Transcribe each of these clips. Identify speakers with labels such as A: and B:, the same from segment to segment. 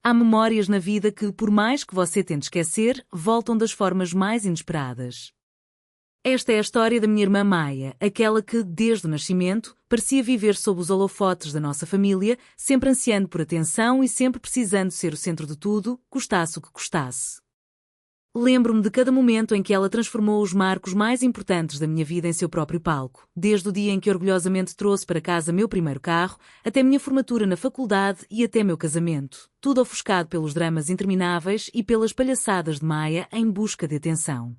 A: Há memórias na vida que, por mais que você tente esquecer, voltam das formas mais inesperadas. Esta é a história da minha irmã Maia, aquela que, desde o nascimento, parecia viver sob os holofotes da nossa família, sempre ansiando por atenção e sempre precisando ser o centro de tudo, custasse o que custasse. Lembro-me de cada momento em que ela transformou os marcos mais importantes da minha vida em seu próprio palco, desde o dia em que orgulhosamente trouxe para casa meu primeiro carro, até minha formatura na faculdade e até meu casamento, tudo ofuscado pelos dramas intermináveis e pelas palhaçadas de Maia em busca de atenção.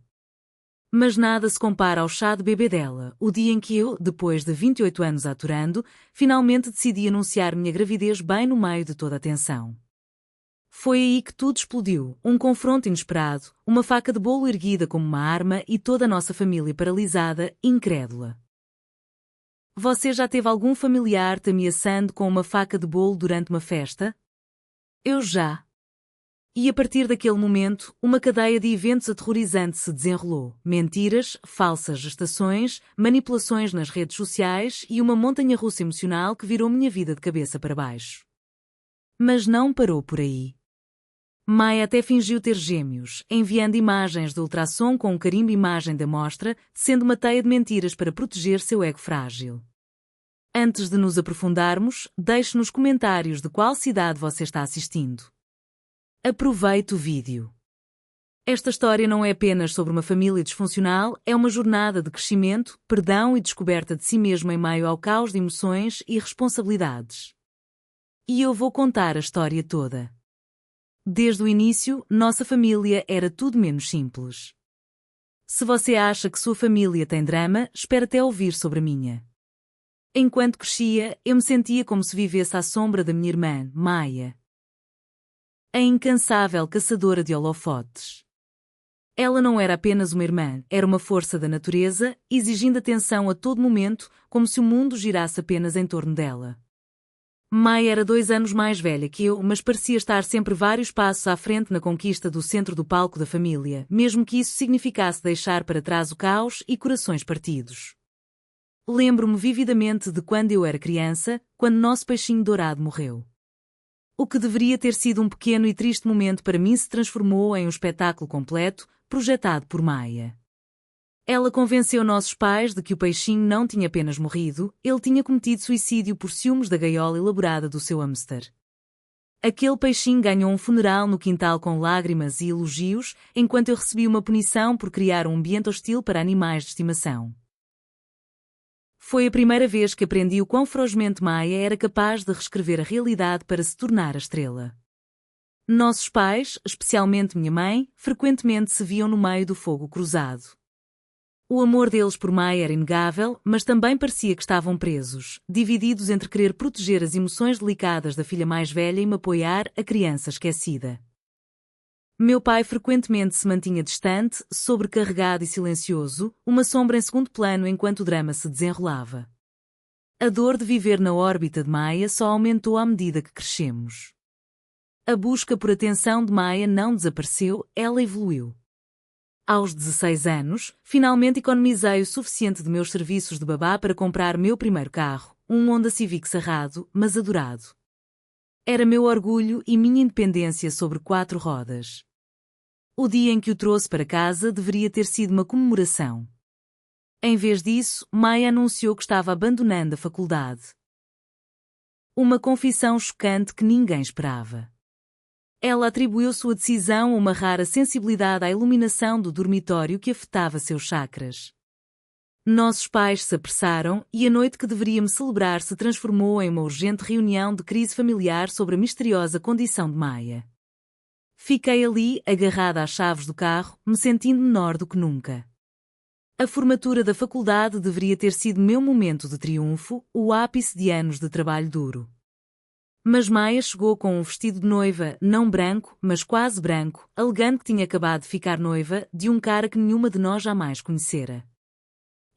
A: Mas nada se compara ao chá de bebê dela, o dia em que eu, depois de 28 anos aturando, finalmente decidi anunciar minha gravidez bem no meio de toda a tensão. Foi aí que tudo explodiu, um confronto inesperado, uma faca de bolo erguida como uma arma e toda a nossa família paralisada, incrédula. Você já teve algum familiar te ameaçando com uma faca de bolo durante uma festa? Eu já. E a partir daquele momento, uma cadeia de eventos aterrorizantes se desenrolou. Mentiras, falsas gestações, manipulações nas redes sociais e uma montanha-russa emocional que virou minha vida de cabeça para baixo. Mas não parou por aí. Maia até fingiu ter gêmeos, enviando imagens de ultrassom com um carimbo imagem da amostra, sendo uma teia de mentiras para proteger seu ego frágil. Antes de nos aprofundarmos, deixe nos comentários de qual cidade você está assistindo. Aproveite o vídeo. Esta história não é apenas sobre uma família disfuncional, é uma jornada de crescimento, perdão e descoberta de si mesmo em meio ao caos de emoções e responsabilidades. E eu vou contar a história toda. Desde o início, nossa família era tudo menos simples. Se você acha que sua família tem drama, espere até ouvir sobre a minha. Enquanto crescia, eu me sentia como se vivesse à sombra da minha irmã, Maia, a incansável caçadora de holofotes. Ela não era apenas uma irmã, era uma força da natureza, exigindo atenção a todo momento, como se o mundo girasse apenas em torno dela. Maia era 2 anos mais velha que eu, mas parecia estar sempre vários passos à frente na conquista do centro do palco da família, mesmo que isso significasse deixar para trás o caos e corações partidos. Lembro-me vividamente de quando eu era criança, quando nosso peixinho dourado morreu. O que deveria ter sido um pequeno e triste momento para mim se transformou em um espetáculo completo, projetado por Maia. Ela convenceu nossos pais de que o peixinho não tinha apenas morrido, ele tinha cometido suicídio por ciúmes da gaiola elaborada do seu hamster. Aquele peixinho ganhou um funeral no quintal com lágrimas e elogios, enquanto eu recebi uma punição por criar um ambiente hostil para animais de estimação. Foi a primeira vez que aprendi o quão ferozmente Maia era capaz de reescrever a realidade para se tornar a estrela. Nossos pais, especialmente minha mãe, frequentemente se viam no meio do fogo cruzado. O amor deles por Maia era inegável, mas também parecia que estavam presos, divididos entre querer proteger as emoções delicadas da filha mais velha e me apoiar, a criança esquecida. Meu pai frequentemente se mantinha distante, sobrecarregado e silencioso, uma sombra em segundo plano enquanto o drama se desenrolava. A dor de viver na órbita de Maia só aumentou à medida que crescemos. A busca por atenção de Maia não desapareceu, ela evoluiu. Aos 16 anos, finalmente economizei o suficiente de meus serviços de babá para comprar meu primeiro carro, um Honda Civic sarrado, mas adorado. Era meu orgulho e minha independência sobre 4 rodas. O dia em que o trouxe para casa deveria ter sido uma comemoração. Em vez disso, Maia anunciou que estava abandonando a faculdade. Uma confissão chocante que ninguém esperava. Ela atribuiu sua decisão a uma rara sensibilidade à iluminação do dormitório que afetava seus chakras. Nossos pais se apressaram e a noite que deveríamos celebrar se transformou em uma urgente reunião de crise familiar sobre a misteriosa condição de Maia. Fiquei ali, agarrada às chaves do carro, me sentindo menor do que nunca. A formatura da faculdade deveria ter sido meu momento de triunfo, o ápice de anos de trabalho duro. Mas Maia chegou com um vestido de noiva, não branco, mas quase branco, alegando que tinha acabado de ficar noiva de um cara que nenhuma de nós jamais conhecera.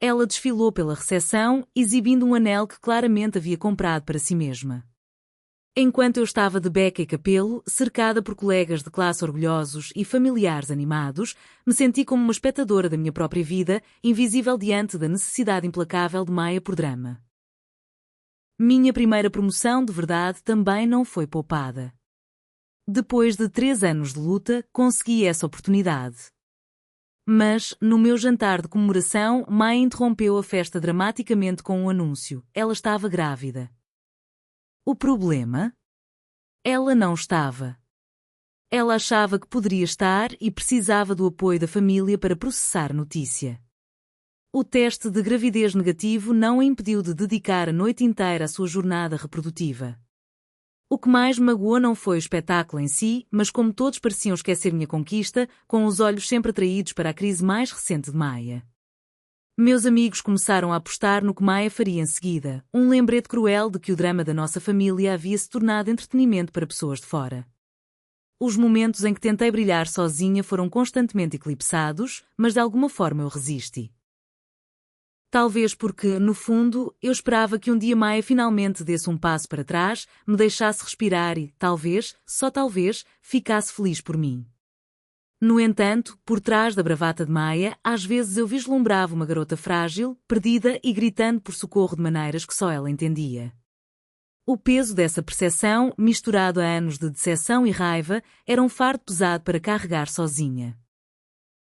A: Ela desfilou pela recepção, exibindo um anel que claramente havia comprado para si mesma. Enquanto eu estava de beca e capelo, cercada por colegas de classe orgulhosos e familiares animados, me senti como uma espectadora da minha própria vida, invisível diante da necessidade implacável de Maia por drama. Minha primeira promoção de verdade também não foi poupada. Depois de 3 anos de luta, consegui essa oportunidade. Mas, no meu jantar de comemoração, Maia interrompeu a festa dramaticamente com um anúncio. Ela estava grávida. O problema? Ela não estava. Ela achava que poderia estar e precisava do apoio da família para processar a notícia. O teste de gravidez negativo não a impediu de dedicar a noite inteira à sua jornada reprodutiva. O que mais me magoou não foi o espetáculo em si, mas como todos pareciam esquecer minha conquista, com os olhos sempre atraídos para a crise mais recente de Maia. Meus amigos começaram a apostar no que Maia faria em seguida, um lembrete cruel de que o drama da nossa família havia se tornado entretenimento para pessoas de fora. Os momentos em que tentei brilhar sozinha foram constantemente eclipsados, mas de alguma forma eu resisti. Talvez porque, no fundo, eu esperava que um dia Maia finalmente desse um passo para trás, me deixasse respirar e, talvez, só talvez, ficasse feliz por mim. No entanto, por trás da bravata de Maia, às vezes eu vislumbrava uma garota frágil, perdida e gritando por socorro de maneiras que só ela entendia. O peso dessa percepção, misturado a anos de decepção e raiva, era um fardo pesado para carregar sozinha.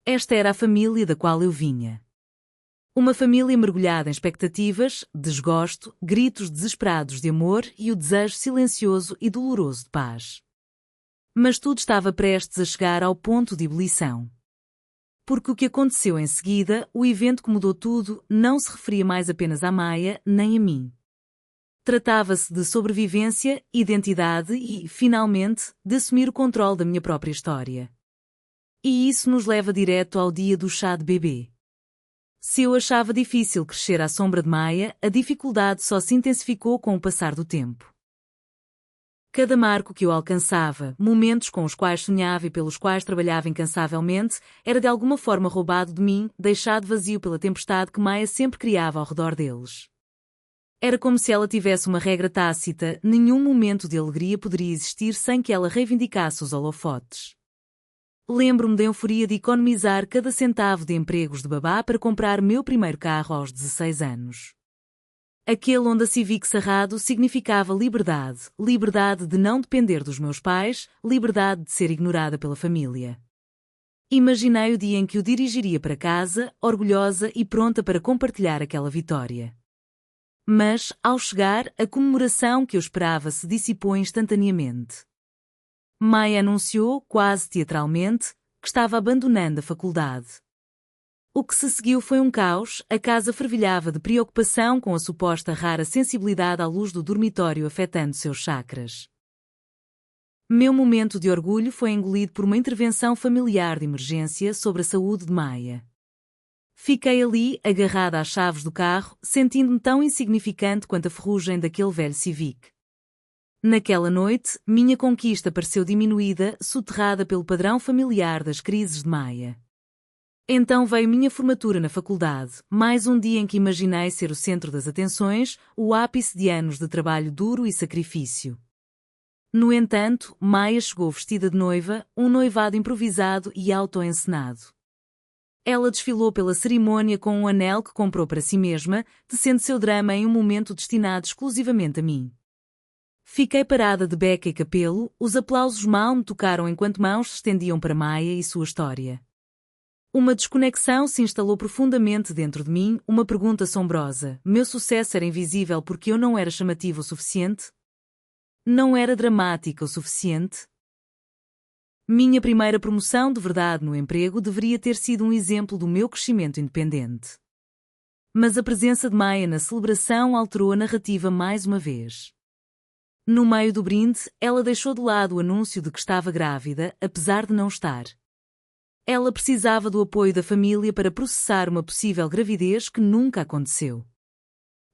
A: Esta era a família da qual eu vinha. Uma família mergulhada em expectativas, desgosto, gritos desesperados de amor e o desejo silencioso e doloroso de paz. Mas tudo estava prestes a chegar ao ponto de ebulição. Porque o que aconteceu em seguida, o evento que mudou tudo, não se referia mais apenas à Maia, nem a mim. Tratava-se de sobrevivência, identidade e, finalmente, de assumir o controle da minha própria história. E isso nos leva direto ao dia do chá de bebê. Se eu achava difícil crescer à sombra de Maia, a dificuldade só se intensificou com o passar do tempo. Cada marco que eu alcançava, momentos com os quais sonhava e pelos quais trabalhava incansavelmente, era de alguma forma roubado de mim, deixado vazio pela tempestade que Maia sempre criava ao redor deles. Era como se ela tivesse uma regra tácita, nenhum momento de alegria poderia existir sem que ela reivindicasse os holofotes. Lembro-me da euforia de economizar cada centavo de empregos de babá para comprar meu primeiro carro aos 16 anos. Aquele Honda Civic sarrado significava liberdade, liberdade de não depender dos meus pais, liberdade de ser ignorada pela família. Imaginei o dia em que o dirigiria para casa, orgulhosa e pronta para compartilhar aquela vitória. Mas, ao chegar, a comemoração que eu esperava se dissipou instantaneamente. Maia anunciou, quase teatralmente, que estava abandonando a faculdade. O que se seguiu foi um caos, a casa fervilhava de preocupação com a suposta rara sensibilidade à luz do dormitório afetando seus chakras. Meu momento de orgulho foi engolido por uma intervenção familiar de emergência sobre a saúde de Maia. Fiquei ali, agarrada às chaves do carro, sentindo-me tão insignificante quanto a ferrugem daquele velho Civic. Naquela noite, minha conquista pareceu diminuída, soterrada pelo padrão familiar das crises de Maia. Então veio minha formatura na faculdade, mais um dia em que imaginei ser o centro das atenções, o ápice de anos de trabalho duro e sacrifício. No entanto, Maia chegou vestida de noiva, um noivado improvisado e auto-encenado. Ela desfilou pela cerimônia com um anel que comprou para si mesma, tecendo seu drama em um momento destinado exclusivamente a mim. Fiquei parada de beca e capelo, os aplausos mal me tocaram enquanto mãos se estendiam para Maia e sua história. Uma desconexão se instalou profundamente dentro de mim, uma pergunta assombrosa. Meu sucesso era invisível porque eu não era chamativa o suficiente? Não era dramática o suficiente? Minha primeira promoção de verdade no emprego deveria ter sido um exemplo do meu crescimento independente. Mas a presença de Maia na celebração alterou a narrativa mais uma vez. No meio do brinde, ela deixou de lado o anúncio de que estava grávida, apesar de não estar. Ela precisava do apoio da família para processar uma possível gravidez que nunca aconteceu.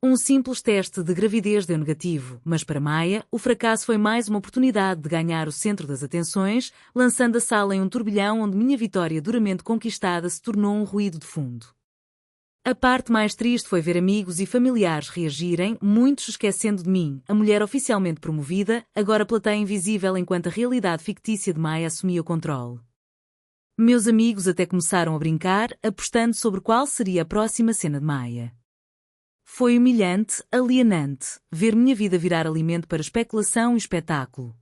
A: Um simples teste de gravidez deu negativo, mas para Maia, o fracasso foi mais uma oportunidade de ganhar o centro das atenções, lançando a sala em um turbilhão onde minha vitória duramente conquistada se tornou um ruído de fundo. A parte mais triste foi ver amigos e familiares reagirem, muitos esquecendo de mim, a mulher oficialmente promovida, agora plateia invisível enquanto a realidade fictícia de Maia assumia o controle. Meus amigos até começaram a brincar, apostando sobre qual seria a próxima cena de Maia. Foi humilhante, alienante, ver minha vida virar alimento para especulação e espetáculo.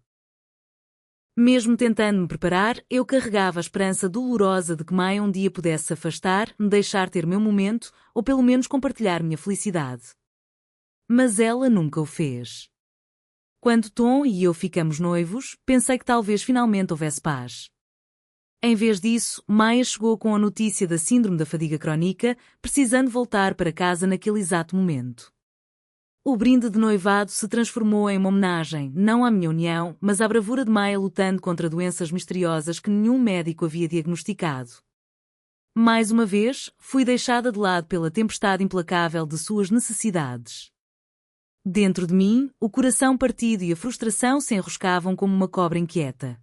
A: Mesmo tentando me preparar, eu carregava a esperança dolorosa de que Maia um dia pudesse se afastar, me deixar ter meu momento, ou pelo menos compartilhar minha felicidade. Mas ela nunca o fez. Quando Tom e eu ficamos noivos, pensei que talvez finalmente houvesse paz. Em vez disso, Maia chegou com a notícia da síndrome da fadiga crónica, precisando voltar para casa naquele exato momento. O brinde de noivado se transformou em uma homenagem, não à minha união, mas à bravura de Maia lutando contra doenças misteriosas que nenhum médico havia diagnosticado. Mais uma vez, fui deixada de lado pela tempestade implacável de suas necessidades. Dentro de mim, o coração partido e a frustração se enroscavam como uma cobra inquieta.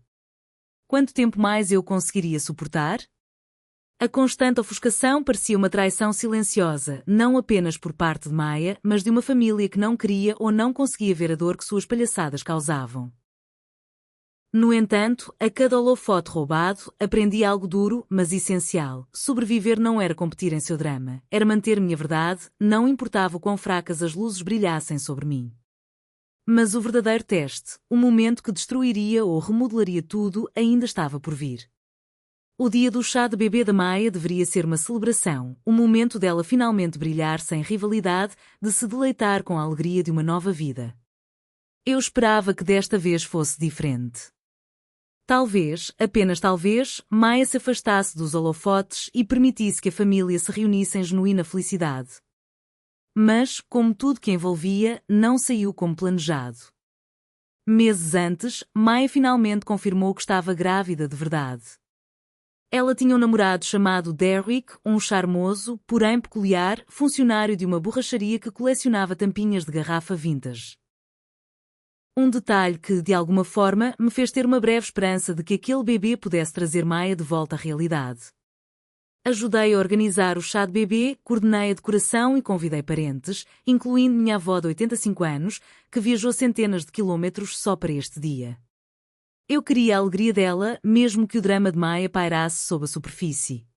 A: Quanto tempo mais eu conseguiria suportar? A constante ofuscação parecia uma traição silenciosa, não apenas por parte de Maia, mas de uma família que não queria ou não conseguia ver a dor que suas palhaçadas causavam. No entanto, a cada holofote roubado, aprendi algo duro, mas essencial. Sobreviver não era competir em seu drama, era manter minha verdade, não importava o quão fracas as luzes brilhassem sobre mim. Mas o verdadeiro teste, o momento que destruiria ou remodelaria tudo, ainda estava por vir. O dia do chá de bebê da Maia deveria ser uma celebração, o momento dela finalmente brilhar sem rivalidade, de se deleitar com a alegria de uma nova vida. Eu esperava que desta vez fosse diferente. Talvez, apenas talvez, Maia se afastasse dos holofotes e permitisse que a família se reunisse em genuína felicidade. Mas, como tudo que envolvia, não saiu como planejado. Meses antes, Maia finalmente confirmou que estava grávida de verdade. Ela tinha um namorado chamado Derrick, um charmoso, porém peculiar, funcionário de uma borracharia que colecionava tampinhas de garrafa vintage. Um detalhe que, de alguma forma, me fez ter uma breve esperança de que aquele bebê pudesse trazer Maia de volta à realidade. Ajudei a organizar o chá de bebê, coordenei a decoração e convidei parentes, incluindo minha avó de 85 anos, que viajou centenas de quilômetros só para este dia. Eu queria a alegria dela, mesmo que o drama de Maia pairasse sob a superfície.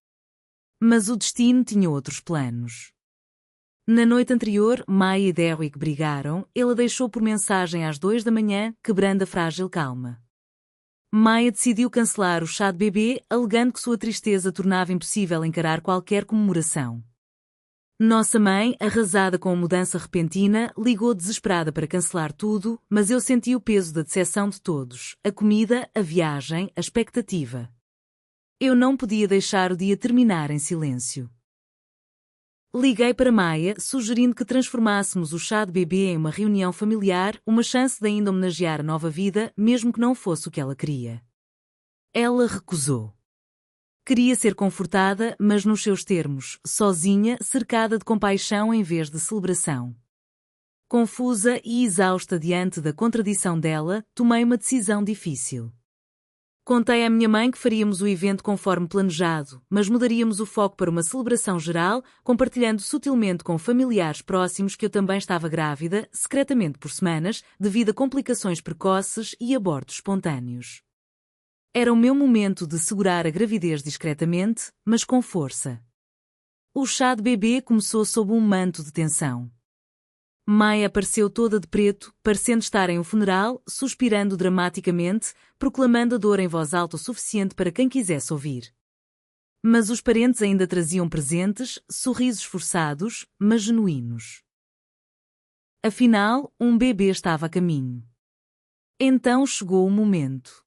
A: Mas o destino tinha outros planos. Na noite anterior, Maia e Derrick brigaram, ele a deixou por mensagem às 2 da manhã, quebrando a frágil calma. Maia decidiu cancelar o chá de bebê, alegando que sua tristeza tornava impossível encarar qualquer comemoração. Nossa mãe, arrasada com a mudança repentina, ligou desesperada para cancelar tudo, mas eu senti o peso da decepção de todos, a comida, a viagem, a expectativa. Eu não podia deixar o dia terminar em silêncio. Liguei para Maia, sugerindo que transformássemos o chá de bebê em uma reunião familiar, uma chance de ainda homenagear a nova vida, mesmo que não fosse o que ela queria. Ela recusou. Queria ser confortada, mas nos seus termos, sozinha, cercada de compaixão em vez de celebração. Confusa e exausta diante da contradição dela, tomei uma decisão difícil. Contei à minha mãe que faríamos o evento conforme planejado, mas mudaríamos o foco para uma celebração geral, compartilhando sutilmente com familiares próximos que eu também estava grávida, secretamente por semanas, devido a complicações precoces e abortos espontâneos. Era o meu momento de segurar a gravidez discretamente, mas com força. O chá de bebê começou sob um manto de tensão. Maia apareceu toda de preto, parecendo estar em um funeral, suspirando dramaticamente, proclamando a dor em voz alta o suficiente para quem quisesse ouvir. Mas os parentes ainda traziam presentes, sorrisos forçados, mas genuínos. Afinal, um bebê estava a caminho. Então chegou o momento.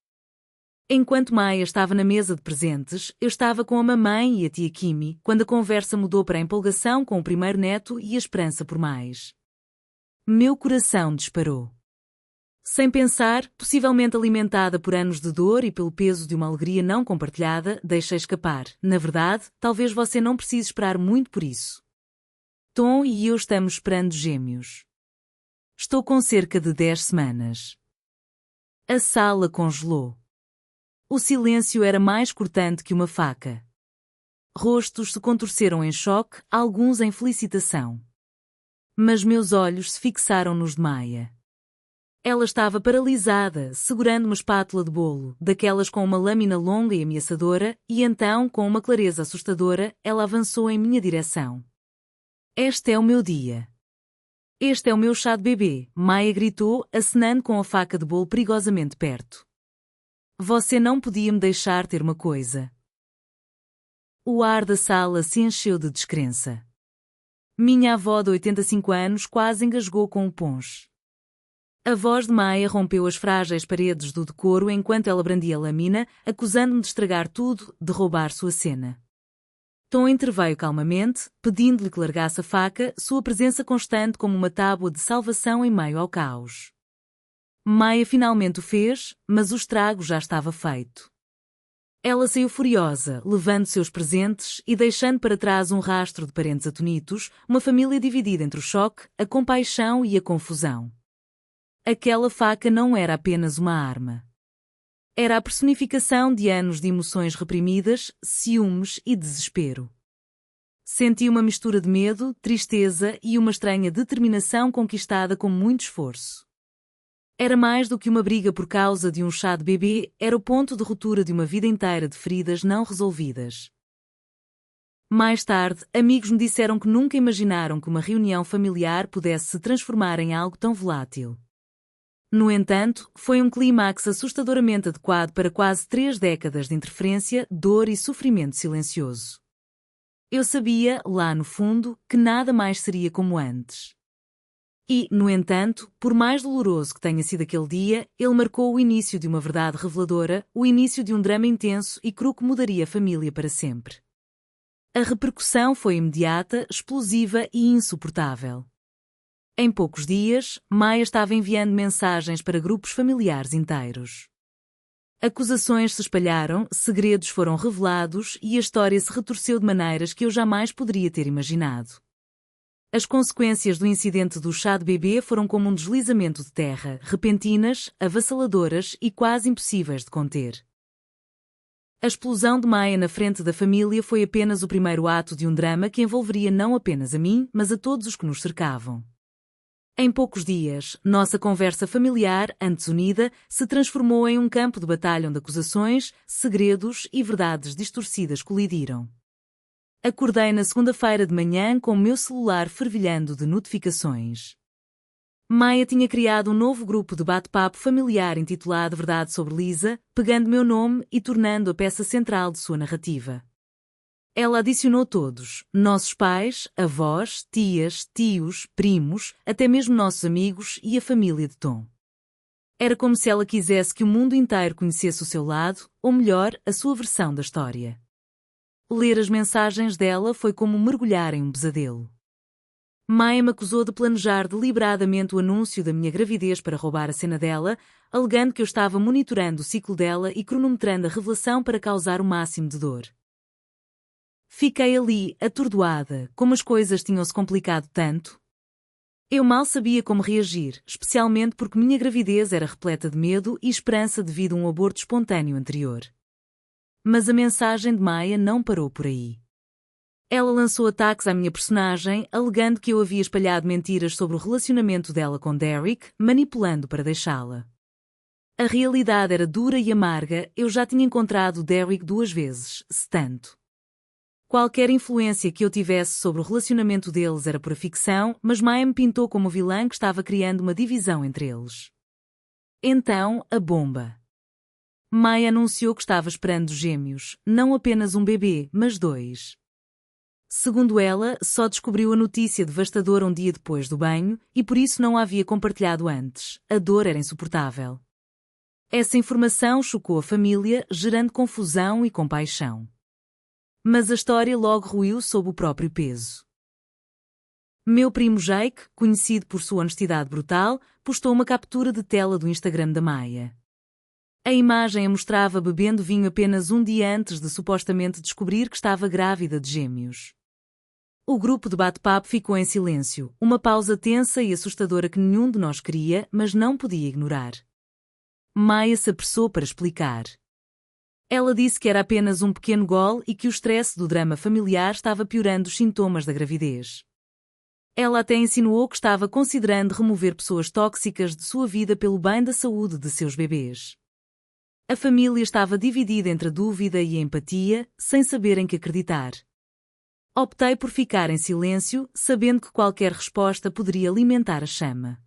A: Enquanto Maia estava na mesa de presentes, eu estava com a mamãe e a tia Kimi, quando a conversa mudou para a empolgação com o primeiro neto e a esperança por mais. Meu coração disparou. Sem pensar, possivelmente alimentada por anos de dor e pelo peso de uma alegria não compartilhada, deixei escapar. Na verdade, talvez você não precise esperar muito por isso. Tom e eu estamos esperando gêmeos. Estou com cerca de 10 semanas. A sala congelou. O silêncio era mais cortante que uma faca. Rostos se contorceram em choque, alguns em felicitação. Mas meus olhos se fixaram nos de Maia. Ela estava paralisada, segurando uma espátula de bolo, daquelas com uma lâmina longa e ameaçadora, e então, com uma clareza assustadora, ela avançou em minha direção. Este é o meu dia. Este é o meu chá de bebê, Maia gritou, acenando com a faca de bolo perigosamente perto. Você não podia me deixar ter uma coisa. O ar da sala se encheu de descrença. Minha avó de 85 anos quase engasgou com o ponche. A voz de Maia rompeu as frágeis paredes do decoro enquanto ela brandia a lâmina, acusando-me de estragar tudo, de roubar sua cena. Tom interveio calmamente, pedindo-lhe que largasse a faca, sua presença constante como uma tábua de salvação em meio ao caos. Maia finalmente o fez, mas o estrago já estava feito. Ela saiu furiosa, levando seus presentes e deixando para trás um rastro de parentes atonitos, uma família dividida entre o choque, a compaixão e a confusão. Aquela faca não era apenas uma arma. Era a personificação de anos de emoções reprimidas, ciúmes e desespero. Senti uma mistura de medo, tristeza e uma estranha determinação conquistada com muito esforço. Era mais do que uma briga por causa de um chá de bebê, era o ponto de ruptura de uma vida inteira de feridas não resolvidas. Mais tarde, amigos me disseram que nunca imaginaram que uma reunião familiar pudesse se transformar em algo tão volátil. No entanto, foi um clímax assustadoramente adequado para quase 3 décadas de interferência, dor e sofrimento silencioso. Eu sabia, lá no fundo, que nada mais seria como antes. E, no entanto, por mais doloroso que tenha sido aquele dia, ele marcou o início de uma verdade reveladora, o início de um drama intenso e cru que mudaria a família para sempre. A repercussão foi imediata, explosiva e insuportável. Em poucos dias, Maia estava enviando mensagens para grupos familiares inteiros. Acusações se espalharam, segredos foram revelados e a história se retorceu de maneiras que eu jamais poderia ter imaginado. As consequências do incidente do chá de bebê foram como um deslizamento de terra, repentinas, avassaladoras e quase impossíveis de conter. A explosão de Maia na frente da família foi apenas o primeiro ato de um drama que envolveria não apenas a mim, mas a todos os que nos cercavam. Em poucos dias, nossa conversa familiar, antes unida, se transformou em um campo de batalha onde acusações, segredos e verdades distorcidas colidiram. Acordei na segunda-feira de manhã com o meu celular fervilhando de notificações. Maia tinha criado um novo grupo de bate-papo familiar intitulado Verdade sobre Lisa, pegando meu nome e tornando a peça central de sua narrativa. Ela adicionou todos, nossos pais, avós, tias, tios, primos, até mesmo nossos amigos e a família de Tom. Era como se ela quisesse que o mundo inteiro conhecesse o seu lado, ou melhor, a sua versão da história. Ler as mensagens dela foi como mergulhar em um pesadelo. Maia me acusou de planejar deliberadamente o anúncio da minha gravidez para roubar a cena dela, alegando que eu estava monitorando o ciclo dela e cronometrando a revelação para causar o máximo de dor. Fiquei ali, atordoada, como as coisas tinham-se complicado tanto. Eu mal sabia como reagir, especialmente porque minha gravidez era repleta de medo e esperança devido a um aborto espontâneo anterior. Mas a mensagem de Maia não parou por aí. Ela lançou ataques à minha personagem, alegando que eu havia espalhado mentiras sobre o relacionamento dela com Derek, manipulando para deixá-la. A realidade era dura e amarga, eu já tinha encontrado Derek 2 vezes, se tanto. Qualquer influência que eu tivesse sobre o relacionamento deles era pura ficção, mas Maia me pintou como vilã que estava criando uma divisão entre eles. Então, a bomba. Maia anunciou que estava esperando gêmeos, não apenas um bebê, mas 2. Segundo ela, só descobriu a notícia devastadora um dia depois do banho, e por isso não a havia compartilhado antes. A dor era insuportável. Essa informação chocou a família, gerando confusão e compaixão. Mas a história logo ruiu sob o próprio peso. Meu primo Jake, conhecido por sua honestidade brutal, postou uma captura de tela do Instagram da Maia. A imagem a mostrava bebendo vinho apenas um dia antes de supostamente descobrir que estava grávida de gêmeos. O grupo de bate-papo ficou em silêncio, uma pausa tensa e assustadora que nenhum de nós queria, mas não podia ignorar. Maia se apressou para explicar. Ela disse que era apenas um pequeno gole e que o estresse do drama familiar estava piorando os sintomas da gravidez. Ela até insinuou que estava considerando remover pessoas tóxicas de sua vida pelo bem da saúde de seus bebês. A família estava dividida entre a dúvida e a empatia, sem saber em que acreditar. Optei por ficar em silêncio, sabendo que qualquer resposta poderia alimentar a chama.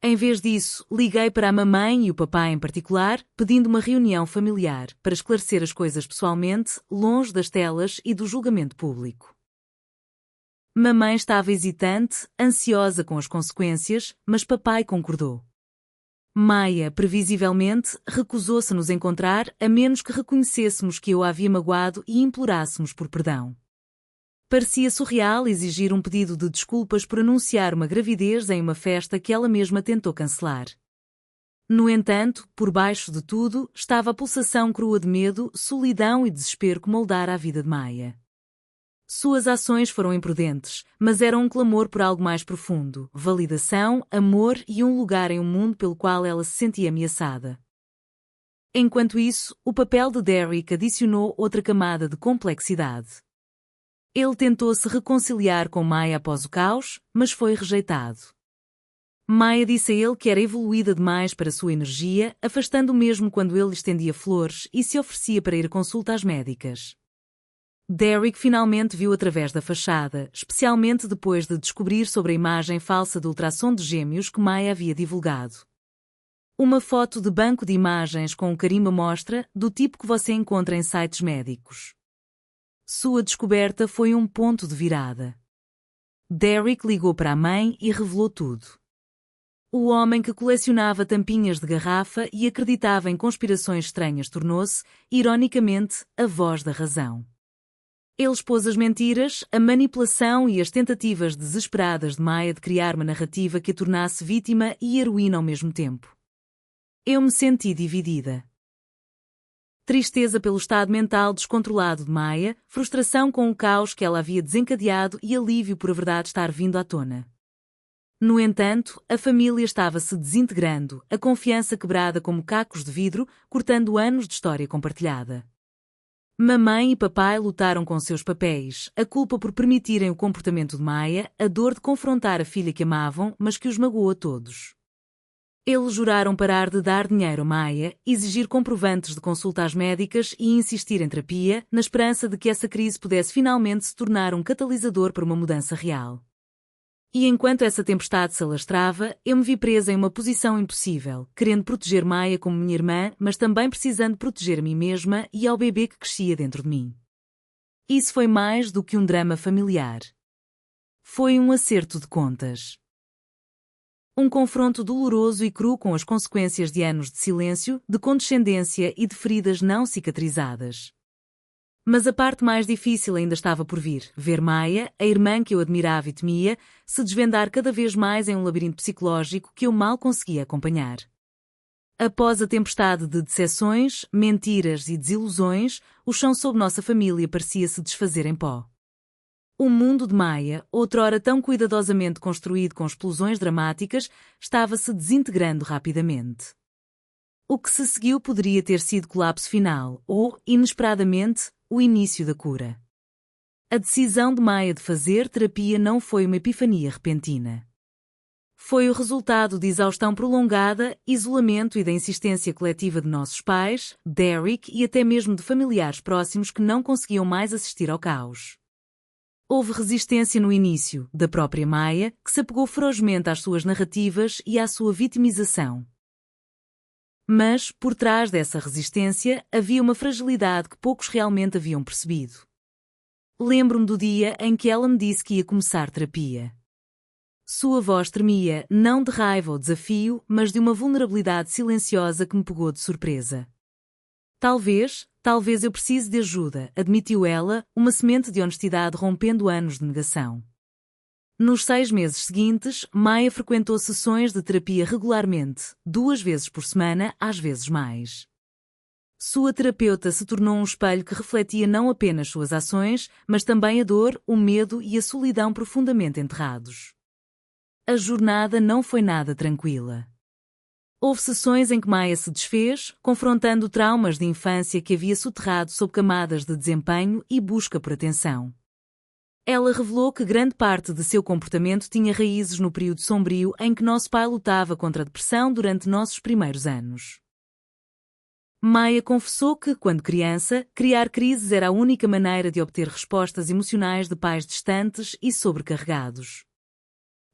A: Em vez disso, liguei para a mamãe e o papai em particular, pedindo uma reunião familiar para esclarecer as coisas pessoalmente, longe das telas e do julgamento público. Mamãe estava hesitante, ansiosa com as consequências, mas papai concordou. Maia, previsivelmente, recusou-se a nos encontrar a menos que reconhecêssemos que eu a havia magoado e implorássemos por perdão. Parecia surreal exigir um pedido de desculpas por anunciar uma gravidez em uma festa que ela mesma tentou cancelar. No entanto, por baixo de tudo, estava a pulsação crua de medo, solidão e desespero que moldara a vida de Maia. Suas ações foram imprudentes, mas eram um clamor por algo mais profundo, validação, amor e um lugar em um mundo pelo qual ela se sentia ameaçada. Enquanto isso, o papel de Derek adicionou outra camada de complexidade. Ele tentou se reconciliar com Maia após o caos, mas foi rejeitado. Maia disse a ele que era evoluída demais para sua energia, afastando-o mesmo quando ele lhe estendia flores e se oferecia para ir a consultas médicas. Derek finalmente viu através da fachada, especialmente depois de descobrir sobre a imagem falsa do ultrassom de gêmeos que Maia havia divulgado. Uma foto de banco de imagens com um carimbo amostra, do tipo que você encontra em sites médicos. Sua descoberta foi um ponto de virada. Derek ligou para a mãe e revelou tudo. O homem que colecionava tampinhas de garrafa e acreditava em conspirações estranhas tornou-se, ironicamente, a voz da razão. Ele expôs as mentiras, a manipulação e as tentativas desesperadas de Maia de criar uma narrativa que a tornasse vítima e heroína ao mesmo tempo. Eu me senti dividida. Tristeza pelo estado mental descontrolado de Maia, frustração com o caos que ela havia desencadeado e alívio por a verdade estar vindo à tona. No entanto, a família estava se desintegrando, a confiança quebrada como cacos de vidro, cortando anos de história compartilhada. Mamãe e papai lutaram com seus papéis, a culpa por permitirem o comportamento de Maia, a dor de confrontar a filha que amavam, mas que os magoou a todos. Eles juraram parar de dar dinheiro a Maia, exigir comprovantes de consultas médicas e insistir em terapia, na esperança de que essa crise pudesse finalmente se tornar um catalisador para uma mudança real. E enquanto essa tempestade se alastrava, eu me vi presa em uma posição impossível, querendo proteger Maia como minha irmã, mas também precisando proteger a mim mesma e ao bebê que crescia dentro de mim. Isso foi mais do que um drama familiar. Foi um acerto de contas. Um confronto doloroso e cru com as consequências de anos de silêncio, de condescendência e de feridas não cicatrizadas. Mas a parte mais difícil ainda estava por vir, ver Maia, a irmã que eu admirava e temia, se desvendar cada vez mais em um labirinto psicológico que eu mal conseguia acompanhar. Após a tempestade de decepções, mentiras e desilusões, o chão sob nossa família parecia se desfazer em pó. O mundo de Maia, outrora tão cuidadosamente construído com explosões dramáticas, estava se desintegrando rapidamente. O que se seguiu poderia ter sido colapso final ou, inesperadamente, o início da cura. A decisão de Maia de fazer terapia não foi uma epifania repentina. Foi o resultado de exaustão prolongada, isolamento e da insistência coletiva de nossos pais, Derek e até mesmo de familiares próximos que não conseguiam mais assistir ao caos. Houve resistência no início, da própria Maia, que se apegou ferozmente às suas narrativas e à sua vitimização. Mas, por trás dessa resistência, havia uma fragilidade que poucos realmente haviam percebido. Lembro-me do dia em que ela me disse que ia começar terapia. Sua voz tremia, não de raiva ou desafio, mas de uma vulnerabilidade silenciosa que me pegou de surpresa. Talvez eu precise de ajuda, admitiu ela, uma semente de honestidade rompendo anos de negação. Nos 6 meses seguintes, Maia frequentou sessões de terapia regularmente, 2 vezes por semana, às vezes mais. Sua terapeuta se tornou um espelho que refletia não apenas suas ações, mas também a dor, o medo e a solidão profundamente enterrados. A jornada não foi nada tranquila. Houve sessões em que Maia se desfez, confrontando traumas de infância que havia soterrado sob camadas de desempenho e busca por atenção. Ela revelou que grande parte de seu comportamento tinha raízes no período sombrio em que nosso pai lutava contra a depressão durante nossos primeiros anos. Maia confessou que, quando criança, criar crises era a única maneira de obter respostas emocionais de pais distantes e sobrecarregados.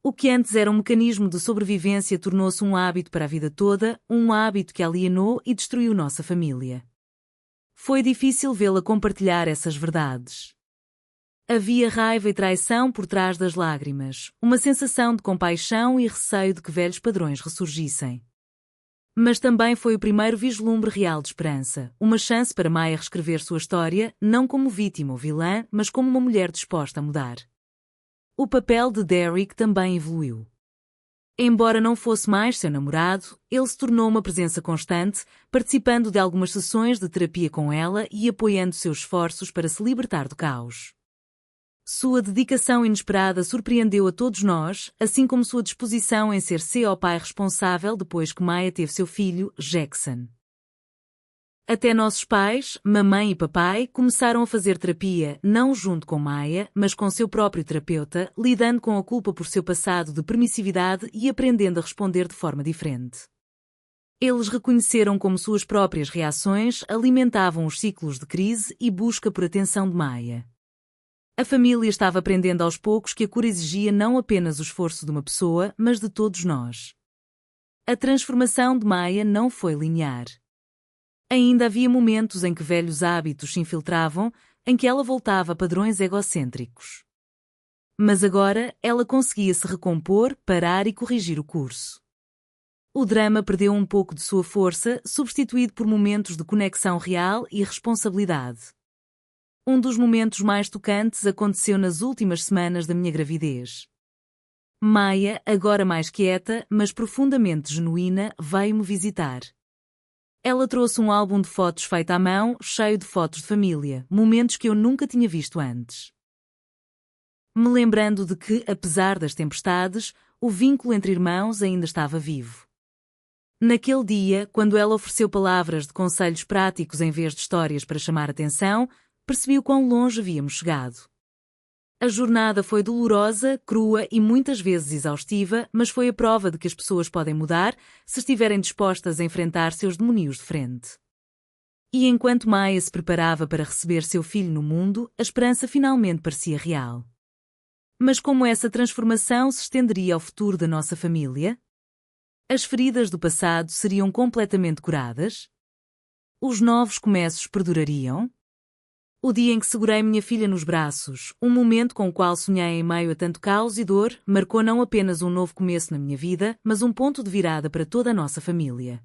A: O que antes era um mecanismo de sobrevivência tornou-se um hábito para a vida toda, um hábito que alienou e destruiu nossa família. Foi difícil vê-la compartilhar essas verdades. Havia raiva e traição por trás das lágrimas, uma sensação de compaixão e receio de que velhos padrões ressurgissem. Mas também foi o primeiro vislumbre real de esperança, uma chance para Maya reescrever sua história, não como vítima ou vilã, mas como uma mulher disposta a mudar. O papel de Derek também evoluiu. Embora não fosse mais seu namorado, ele se tornou uma presença constante, participando de algumas sessões de terapia com ela e apoiando seus esforços para se libertar do caos. Sua dedicação inesperada surpreendeu a todos nós, assim como sua disposição em ser o pai responsável depois que Maya teve seu filho, Jackson. Até nossos pais, mamãe e papai, começaram a fazer terapia, não junto com Maya, mas com seu próprio terapeuta, lidando com a culpa por seu passado de permissividade e aprendendo a responder de forma diferente. Eles reconheceram como suas próprias reações alimentavam os ciclos de crise e busca por atenção de Maya. A família estava aprendendo aos poucos que a cura exigia não apenas o esforço de uma pessoa, mas de todos nós. A transformação de Maya não foi linear. Ainda havia momentos em que velhos hábitos se infiltravam, em que ela voltava a padrões egocêntricos. Mas agora ela conseguia se recompor, parar e corrigir o curso. O drama perdeu um pouco de sua força, substituído por momentos de conexão real e responsabilidade. Um dos momentos mais tocantes aconteceu nas últimas semanas da minha gravidez. Maya, agora mais quieta, mas profundamente genuína, veio-me visitar. Ela trouxe um álbum de fotos feito à mão, cheio de fotos de família, momentos que eu nunca tinha visto antes. Me lembrando de que, apesar das tempestades, o vínculo entre irmãos ainda estava vivo. Naquele dia, quando ela ofereceu palavras de conselhos práticos em vez de histórias para chamar atenção, percebi o quão longe havíamos chegado. A jornada foi dolorosa, crua e muitas vezes exaustiva, mas foi a prova de que as pessoas podem mudar se estiverem dispostas a enfrentar seus demónios de frente. E enquanto Maya se preparava para receber seu filho no mundo, a esperança finalmente parecia real. Mas como essa transformação se estenderia ao futuro da nossa família? As feridas do passado seriam completamente curadas? Os novos começos perdurariam? O dia em que segurei minha filha nos braços, um momento com o qual sonhei em meio a tanto caos e dor, marcou não apenas um novo começo na minha vida, mas um ponto de virada para toda a nossa família.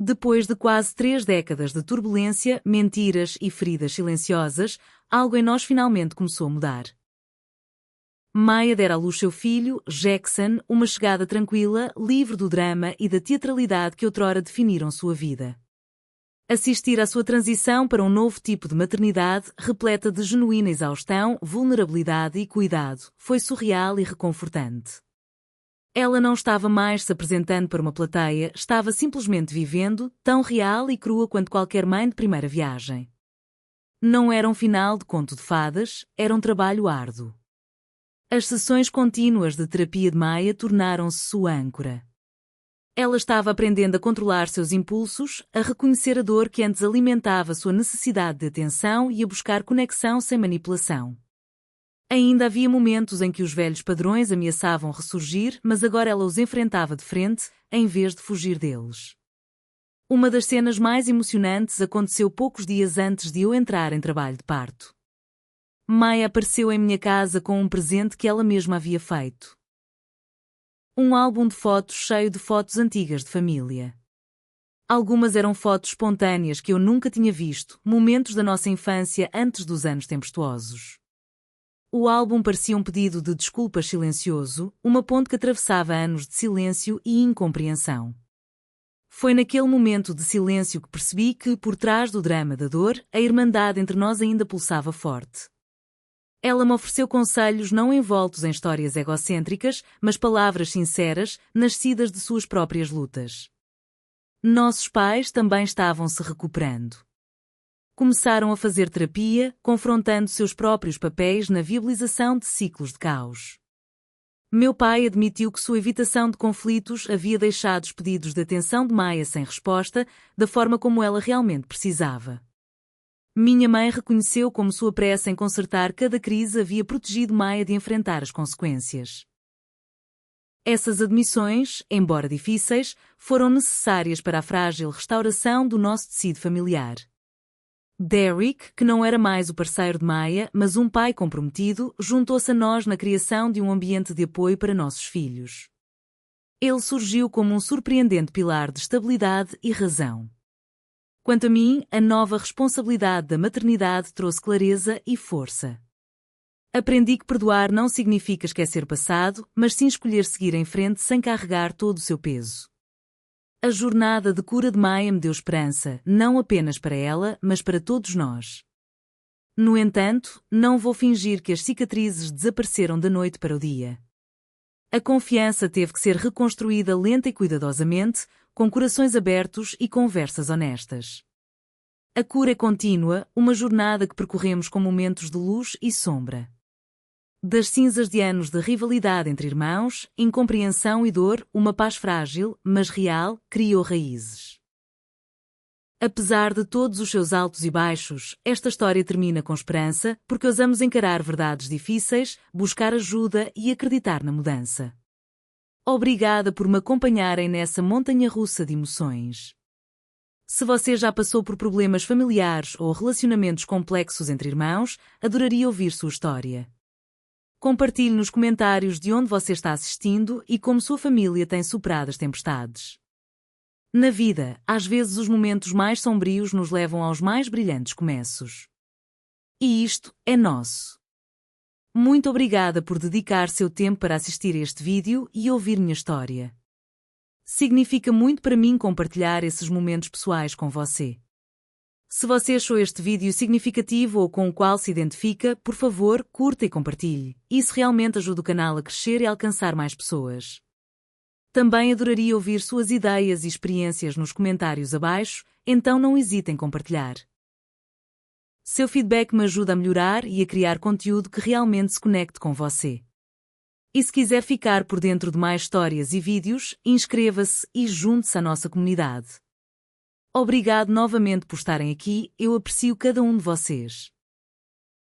A: Depois de quase 3 décadas de turbulência, mentiras e feridas silenciosas, algo em nós finalmente começou a mudar. Maya dera à luz seu filho, Jackson, uma chegada tranquila, livre do drama e da teatralidade que outrora definiram sua vida. Assistir à sua transição para um novo tipo de maternidade, repleta de genuína exaustão, vulnerabilidade e cuidado, foi surreal e reconfortante. Ela não estava mais se apresentando para uma plateia, estava simplesmente vivendo, tão real e crua quanto qualquer mãe de primeira viagem. Não era um final de conto de fadas, era um trabalho árduo. As sessões contínuas de terapia de Maya tornaram-se sua âncora. Ela estava aprendendo a controlar seus impulsos, a reconhecer a dor que antes alimentava sua necessidade de atenção e a buscar conexão sem manipulação. Ainda havia momentos em que os velhos padrões ameaçavam ressurgir, mas agora ela os enfrentava de frente, em vez de fugir deles. Uma das cenas mais emocionantes aconteceu poucos dias antes de eu entrar em trabalho de parto. Maya apareceu em minha casa com um presente que ela mesma havia feito. Um álbum de fotos cheio de fotos antigas de família. Algumas eram fotos espontâneas que eu nunca tinha visto, momentos da nossa infância antes dos anos tempestuosos. O álbum parecia um pedido de desculpas silencioso, uma ponte que atravessava anos de silêncio e incompreensão. Foi naquele momento de silêncio que percebi que, por trás do drama da dor, a irmandade entre nós ainda pulsava forte. Ela me ofereceu conselhos não envoltos em histórias egocêntricas, mas palavras sinceras, nascidas de suas próprias lutas. Nossos pais também estavam se recuperando. Começaram a fazer terapia, confrontando seus próprios papéis na viabilização de ciclos de caos. Meu pai admitiu que sua evitação de conflitos havia deixado os pedidos de atenção de Maya sem resposta, da forma como ela realmente precisava. Minha mãe reconheceu como sua pressa em consertar cada crise havia protegido Maya de enfrentar as consequências. Essas admissões, embora difíceis, foram necessárias para a frágil restauração do nosso tecido familiar. Derek, que não era mais o parceiro de Maya, mas um pai comprometido, juntou-se a nós na criação de um ambiente de apoio para nossos filhos. Ele surgiu como um surpreendente pilar de estabilidade e razão. Quanto a mim, a nova responsabilidade da maternidade trouxe clareza e força. Aprendi que perdoar não significa esquecer o passado, mas sim escolher seguir em frente sem carregar todo o seu peso. A jornada de cura de Maya me deu esperança, não apenas para ela, mas para todos nós. No entanto, não vou fingir que as cicatrizes desapareceram da noite para o dia. A confiança teve que ser reconstruída lenta e cuidadosamente, com corações abertos e conversas honestas. A cura é contínua, uma jornada que percorremos com momentos de luz e sombra. Das cinzas de anos de rivalidade entre irmãos, incompreensão e dor, uma paz frágil, mas real, criou raízes. Apesar de todos os seus altos e baixos, esta história termina com esperança, porque ousamos encarar verdades difíceis, buscar ajuda e acreditar na mudança. Obrigada por me acompanharem nessa montanha-russa de emoções. Se você já passou por problemas familiares ou relacionamentos complexos entre irmãos, adoraria ouvir sua história. Compartilhe nos comentários de onde você está assistindo e como sua família tem superado as tempestades. Na vida, às vezes os momentos mais sombrios nos levam aos mais brilhantes começos. E isto é nosso. Muito obrigada por dedicar seu tempo para assistir a este vídeo e ouvir minha história. Significa muito para mim compartilhar esses momentos pessoais com você. Se você achou este vídeo significativo ou com o qual se identifica, por favor, curta e compartilhe. Isso realmente ajuda o canal a crescer e alcançar mais pessoas. Também adoraria ouvir suas ideias e experiências nos comentários abaixo, então não hesite em compartilhar. Seu feedback me ajuda a melhorar e a criar conteúdo que realmente se conecte com você. E se quiser ficar por dentro de mais histórias e vídeos, inscreva-se e junte-se à nossa comunidade. Obrigado novamente por estarem aqui, eu aprecio cada um de vocês.